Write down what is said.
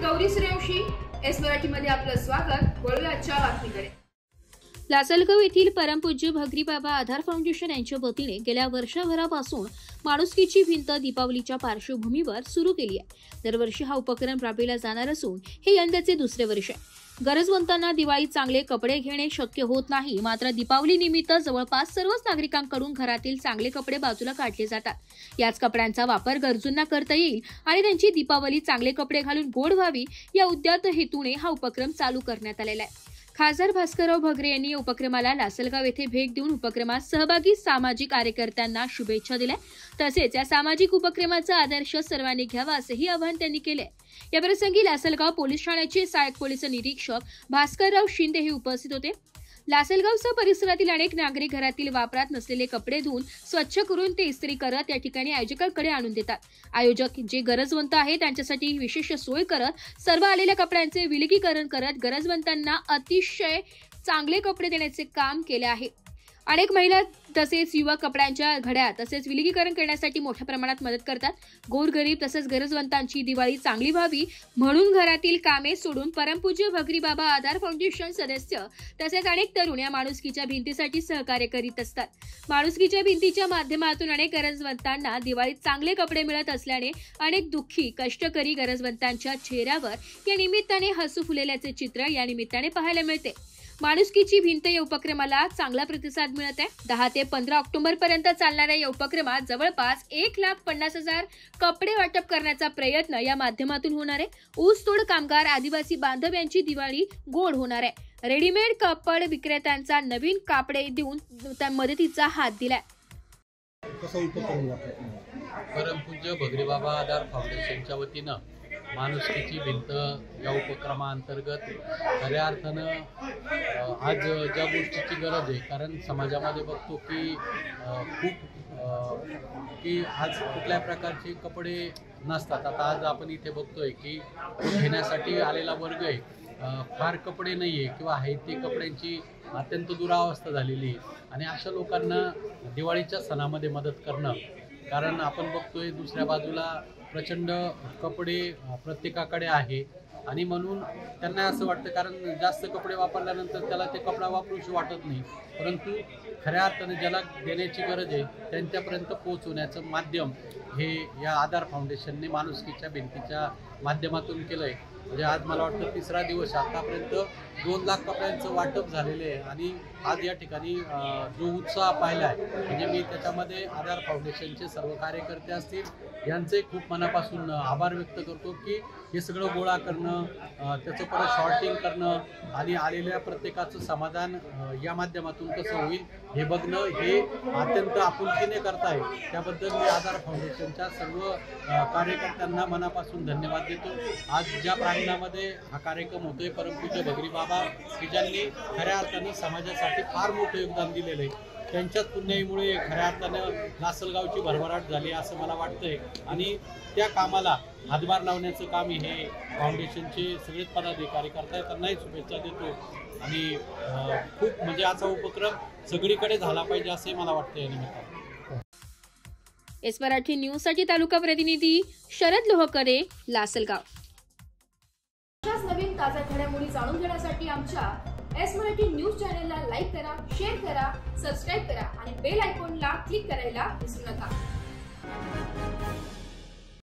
Gauri Suryavanshi, S मराठीमध्ये आपलं स्वागत। वळूया आजच्या बातमीकडे। लासलगाव येथील परमपूज्य भगरी बाबा आधार फाउंडेशन यांच्या वतीने गेल्या वर्षभरापासून माणुसकीची भिंत दीपावलीच्या पार्श्वभूमीवर सुरू केली आहे। दरवर्षी हा उपक्रम राबविला जाणार असून हे यंदाचे दुसरे वर्ष आहे। गरजवंतांना दिवाळीत चांगले कपडे घेणे शक्य होत नाही, मात्र दीपावली निमित्त जवळपास सर्वच नागरिकांकडून घरातील चांगले कपडे बाजूला काढले जातात। याच कपड्यांचा वापर गरजूंना करता येईल आणि त्यांची दीपावली चांगले कपडे घालून गोड व्हावी या उद्दिष्ट हेतूने हा उपक्रम चालू करण्यात आलेला आहे। खासदार भास्करराव भगरे यांनी या उपक्रमाला लासलगाव येथे भेट देऊन उपक्रमात सहभागी सामाजिक कार्यकर्त्यांना शुभेच्छा दिल्या। तसेच या सामाजिक उपक्रमाचा आदर्श सर्वांनी घ्यावा असेही आवाहन त्यांनी केले। या प्रसंगी लासलगाव पोलीस ठाण्याचे सहाय्यक पोलीस निरीक्षक भास्करराव शिंदे हे उपस्थित होते। लासलगावसह परिसरातील अनेक नागरिक घरातील वापरात नसलेले कपडे धुवून स्वच्छ करून ते इस्त्री करत या ठिकाणी आयोजकांकडे आणून देतात। आयोजक जे गरजवंत आहेत त्यांच्यासाठी विशेष सोय करत सर्व आलेल्या कपड्यांचे विलगीकरण करत गरजवंतांना अतिशय चांगले कपडे देण्याचे काम केले आहे। अनेक महिला तसेच युवक कपड्यांच्या घड्या तसेच विलगीकरण करण्यासाठी मोठ्या प्रमाणात मदत करतात। गोरगरीब तसेच गरजवंतांची दिवाळी चांगली व्हावी म्हणून घरातील कामे सोडून परमपूज्य भगरी बाबा आधार फाउंडेशन सदस्य तसेच अनेक तरुण या माणुसकीच्या भिंतीसाठी सहकार्य करीत असतात। माणुसकीच्या भिंतीच्या माध्यमातून अनेक गरजवंतांना दिवाळीत चांगले कपडे मिळत असल्याने अनेक दुःखी कष्टकरी गरजवंतांच्या चेहऱ्यावर या निमित्ताने हसू फुलल्याचे चित्र या निमित्ताने पाहायला मिळते। माणुसकीची भिंत या उपक्रमाला चांगला प्रतिसाद मिळत आहे। 10 ते 15 ऑक्टोबर पर्यंत चालणाऱ्या या उपक्रमात जवळपास 1,50,000 कपडे वाटप करण्याचा प्रयत्न या माध्यमातून होणार आहे। ऊसतोड कामगार आदिवासी बांधव यांची दिवाळी गोड होणार आहे। रेडीमेड कापड विक्रेत्यांचा नवीन कापडे देऊन त्या मदतीचा हात दिलाय। परमपूज्य भगरी बाबा आधार फाउंडेशनच्या वतीनं माणुसकीची भिंत या उपक्रमाअंतर्गत खऱ्या अर्थानं आज ज्या गोष्टीची गरज आहे, कारण समाजामध्ये बघतो की की आज कुठल्या प्रकारचे कपडे नसतात। आता आज आपण इथे बघतोय की घेण्यासाठी आलेला वर्ग आहे, फार कपडे नाही आहे किंवा आहे ते कपड्यांची अत्यंत दुरावस्था झालेली आहे आणि अशा लोकांना दिवाळीच्या सणामध्ये मदत करणं, कारण आपण बघतोय दुसऱ्या बाजूला प्रचंड कपडे प्रत्येकाकडे आहे आणि म्हणून त्यांना असं वाटतं, कारण जास्त कपडे वापरल्यानंतर त्याला ते कपडा वापरूशी वाटत नाही, परंतु खऱ्या अर्थाने ज्याला देण्याची गरज आहे त्यांच्यापर्यंत पोहोचवण्याचं माध्यम हे या आधार फाउंडेशनने माणुसकीच्या भिंतीच्या माध्यमातून केलं आहे। म्हणजे आज मला वाटतं 3रा दिवस, आतापर्यंत 2 लाख कपड्यांचं वाटप झालेलं आहे आणि आज या ठिकाणी जो उत्साह पाहिला आहे, म्हणजे मी त्याच्यामध्ये आधार फाउंडेशनचे सर्व कार्यकर्ते असतील यांचे खूप मनापासून आभार व्यक्त करतो की हे सगळं गोळा करणं, त्याचं परत शॉर्टिंग करणं आणि आलेल्या प्रत्येकाचं समाधान या माध्यमातून कसं होईल हे बघणं हे अत्यंत आपुलकीने करताय। त्याबद्दल मी आधार फाउंडेशनच्या सर्व कार्यकर्त्यांना मनापासून धन्यवाद देतो। आज ज्या प्रांगणामध्ये हा कार्यक्रम होतोय परमपूज्य भगरी बाबा की ज्यांनी खऱ्या अर्थाने समाजासाठी फार मोठं योगदान दिलेलं आहे, त्यांच्याच पुण्याईमुळे खऱ्या अर्थानं लासलगावची भरभराट झाली असं मला वाटतंय आणि त्या कामाला हातभार लावण्याचं काम हे फाउंडेशनचे सगळेच पदाधिकारी करतायत, त्यांनाही शुभेच्छा देतो आणि खूप म्हणजे असा उपक्रम सगळीकडे झाला पाहिजे असंही मला वाटतं या निमित्तानं। एस मराठी न्यूज साठी तालुका प्रतिनिधी शरद लोहकरे, लासलगाव। नवीन ताज्या घडामोडी जाणून घेण्यासाठी आमच्या एस मराठी न्यूज चॅनलला लाईक करा, शेअर करा, सबस्क्राईब करा आणि बेल आयकॉनला क्लिक करायला विसरू नका।